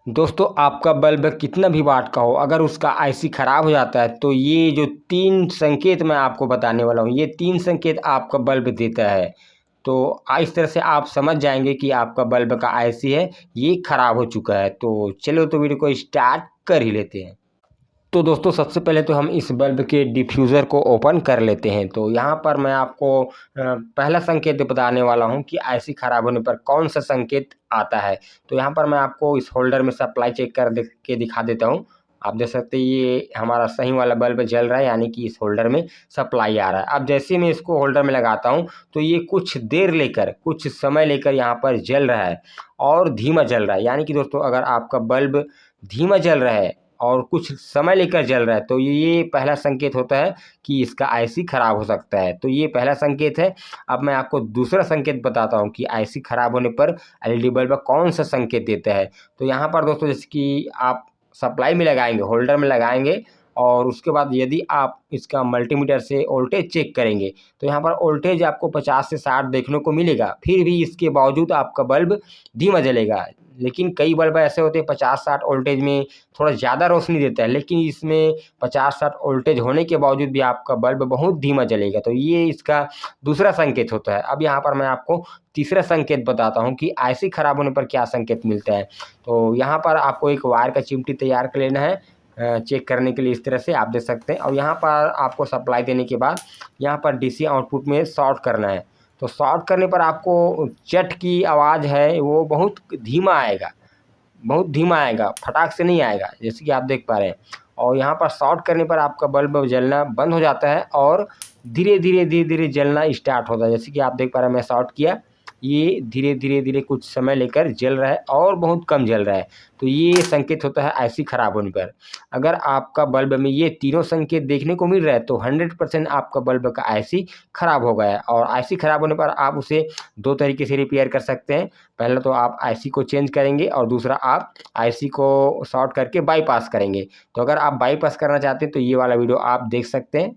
दोस्तों आपका बल्ब कितना भी वाट का हो, अगर उसका आईसी ख़राब हो जाता है तो ये जो 3 संकेत मैं आपको बताने वाला हूँ, ये 3 संकेत आपका बल्ब देता है। तो इस तरह से आप समझ जाएंगे कि आपका बल्ब का आईसी है ये ख़राब हो चुका है। तो चलो तो वीडियो को स्टार्ट कर ही लेते हैं। तो दोस्तों सबसे पहले तो हम इस बल्ब के डिफ्यूज़र को ओपन कर लेते हैं। तो यहाँ पर मैं आपको पहला संकेत बताने वाला हूँ कि आईसी ख़राब होने पर कौन सा संकेत आता है। तो यहाँ पर मैं आपको इस होल्डर में सप्लाई चेक कर के दिखा देता हूँ। आप देख सकते हैं ये हमारा सही वाला बल्ब जल रहा है, यानी कि इस होल्डर में सप्लाई आ रहा है। अब जैसे मैं इसको होल्डर में लगाता हूँ तो ये कुछ देर लेकर, कुछ समय लेकर यहाँ पर जल रहा है और धीमा जल रहा है। यानी कि दोस्तों अगर आपका बल्ब धीमा जल रहा है और कुछ समय लेकर जल रहा है तो ये पहला संकेत होता है कि इसका आईसी ख़राब हो सकता है। तो ये पहला संकेत है। अब मैं आपको दूसरा संकेत बताता हूँ कि आईसी ख़राब होने पर एलईडी बल्ब कौन सा संकेत देता है। तो यहाँ पर दोस्तों जैसे कि आप सप्लाई में लगाएंगे, होल्डर में लगाएंगे और उसके बाद यदि आप इसका मल्टीमीटर से वोल्टेज चेक करेंगे तो यहाँ पर वोल्टेज आपको 50 से 60 देखने को मिलेगा। फिर भी इसके बावजूद आपका बल्ब धीमा जलेगा। लेकिन कई बल्ब ऐसे होते हैं 50-60 वोल्टेज में थोड़ा ज़्यादा रोशनी देता है, लेकिन इसमें 50-60 वोल्टेज होने के बावजूद भी आपका बल्ब बहुत धीमा जलेगा। तो ये इसका दूसरा संकेत होता है। अब यहाँ पर मैं आपको तीसरा संकेत बताता हूँ कि आईसी ख़राब होने पर क्या संकेत मिलता है। तो यहाँ पर आपको एक वायर का चिमटी तैयार कर लेना है चेक करने के लिए। इस तरह से आप देख सकते हैं। और यहाँ पर आपको सप्लाई देने के बाद यहाँ पर डीसी आउटपुट में शॉर्ट करना है। तो शॉर्ट करने पर आपको चट की आवाज़ है वो बहुत धीमा आएगा, बहुत धीमा आएगा, फटाक से नहीं आएगा, जैसे कि आप देख पा रहे हैं। और यहाँ पर शॉर्ट करने पर आपका बल्ब जलना बंद हो जाता है और धीरे धीरे जलना स्टार्ट होता है। जैसे कि आप देख पा रहे हैं मैं शॉर्ट किया, ये धीरे धीरे कुछ समय लेकर जल रहा है और बहुत कम जल रहा है। तो ये संकेत होता है आईसी ख़राब होने पर। अगर आपका बल्ब में ये तीनों संकेत देखने को मिल रहा है तो 100% आपका बल्ब का आईसी ख़राब हो गया है। और आईसी ख़राब होने पर आप उसे 2 तरीके से रिपेयर कर सकते हैं। पहला तो आप आईसी को चेंज करेंगे और दूसरा आप आईसी को शॉर्ट करके बाईपास करेंगे। तो अगर आप बाईपास करना चाहते हैं तो ये वाला वीडियो आप देख सकते हैं।